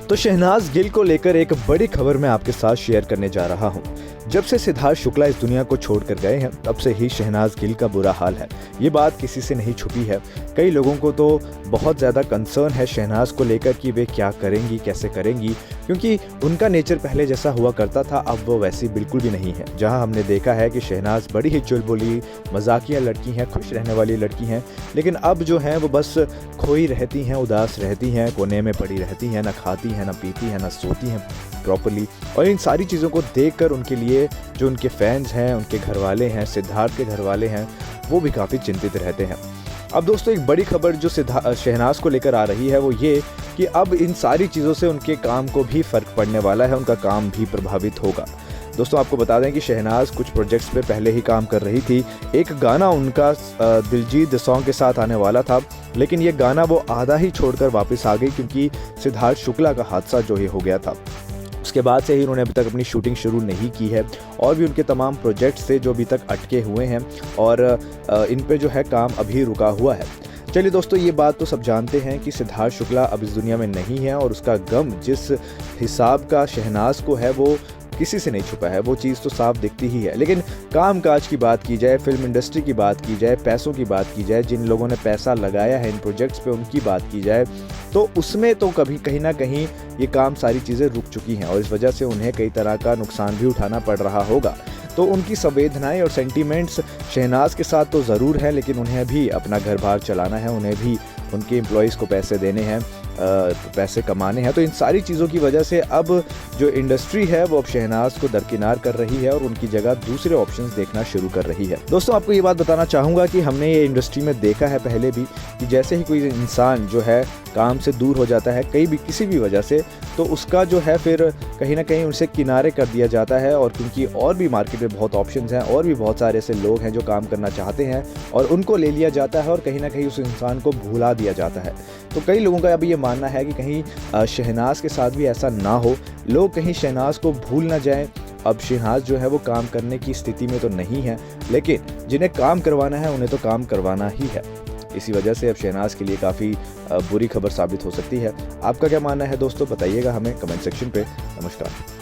तो शहनाज गिल को लेकर एक बड़ी खबर मैं आपके साथ शेयर करने जा रहा हूं। जब से सिद्धार्थ शुक्ला इस दुनिया को छोड़कर गए हैं तब से ही शहनाज गिल का बुरा हाल है। ये बात किसी से नहीं छुपी है। कई लोगों को तो बहुत ज़्यादा कंसर्न है शहनाज को लेकर कि वे क्या करेंगी, कैसे करेंगी, क्योंकि उनका नेचर पहले जैसा हुआ करता था अब वो वैसी बिल्कुल भी नहीं है। जहां हमने देखा है कि शहनाज बड़ी ही चुलबुली मजाकिया लड़की हैं, खुश रहने वाली लड़की हैं, लेकिन अब जो हैं वो बस खोई रहती हैं, उदास रहती हैं, कोने में पड़ी रहती हैं, ना खाती हैं, ना पीती हैं, ना सोती हैं प्रॉपर्ली। और इन सारी चीज़ों को देखकर उनके लिए जो उनके फैंस हैं, उनके घर वाले हैं, सिद्धार्थ के घर वाले हैं, वो भी काफ़ी चिंतित रहते हैं। अब दोस्तों एक बड़ी खबर जो शहनाज को लेकर आ रही है वो ये कि अब इन सारी चीज़ों से उनके काम को भी फ़र्क पड़ने वाला है, उनका काम भी प्रभावित होगा। दोस्तों आपको बता दें कि शहनाज कुछ प्रोजेक्ट्स पे पहले ही काम कर रही थी। एक गाना उनका दिलजीत दोसांझ के साथ आने वाला था, लेकिन ये गाना वो आधा ही छोड़कर वापस आ गई क्योंकि सिद्धार्थ शुक्ला का हादसा जो ये हो गया था। उसके बाद से ही उन्होंने अभी तक अपनी शूटिंग शुरू नहीं की है और भी उनके तमाम प्रोजेक्ट्स थे जो अभी तक अटके हुए हैं और इन पे जो है काम अभी रुका हुआ है। चलिए दोस्तों ये बात तो सब जानते हैं कि सिद्धार्थ शुक्ला अब इस दुनिया में नहीं है और उसका गम जिस हिसाब का शहनाज को है वो किसी से नहीं छुपा है, वो चीज़ तो साफ दिखती ही है। लेकिन काम काज की बात की जाए, फिल्म इंडस्ट्री की बात की जाए, पैसों की बात की जाए, जिन लोगों ने पैसा लगाया है इन प्रोजेक्ट्स पे उनकी बात की जाए तो उसमें तो कभी कहीं ना कहीं ये काम सारी चीज़ें रुक चुकी हैं और इस वजह से उन्हें कई तरह का नुकसान भी उठाना पड़ रहा होगा। तो उनकी संवेदनाएं और सेंटीमेंट्स शहनाज के साथ तो ज़रूर है, लेकिन उन्हें भी अपना घर बार चलाना है, उन्हें भी उनके एम्प्लॉयज़ को पैसे देने हैं, पैसे कमाने हैं। तो इन सारी चीज़ों की वजह से अब जो इंडस्ट्री है वो अब शहनाज को दरकिनार कर रही है और उनकी जगह दूसरे ऑप्शंस देखना शुरू कर रही है। दोस्तों आपको ये बात बताना चाहूँगा कि हमने ये इंडस्ट्री में देखा है पहले भी कि जैसे ही कोई इंसान जो है काम से दूर हो जाता है किसी भी वजह से, तो उसका जो है फिर कहीं ना कहीं उनसे किनारे कर दिया जाता है। और क्योंकि और भी मार्केट में बहुत ऑप्शंस हैं और भी बहुत सारे ऐसे लोग हैं जो काम करना चाहते हैं और उनको ले लिया जाता है और कहीं ना कहीं उस इंसान को भुला दिया जाता है। तो कई लोगों का अभी ये मानना है कि कहीं शहनाज के साथ भी ऐसा ना हो, लोग कहीं शहनाज को भूल ना जाएं। अब शहनाज जो है वो काम करने की स्थिति में तो नहीं है, लेकिन जिन्हें काम करवाना है उन्हें तो काम करवाना ही है। इसी वजह से अब शहनाज के लिए काफ़ी बुरी खबर साबित हो सकती है। आपका क्या मानना है दोस्तों, बताइएगा हमें कमेंट सेक्शन पे। नमस्कार।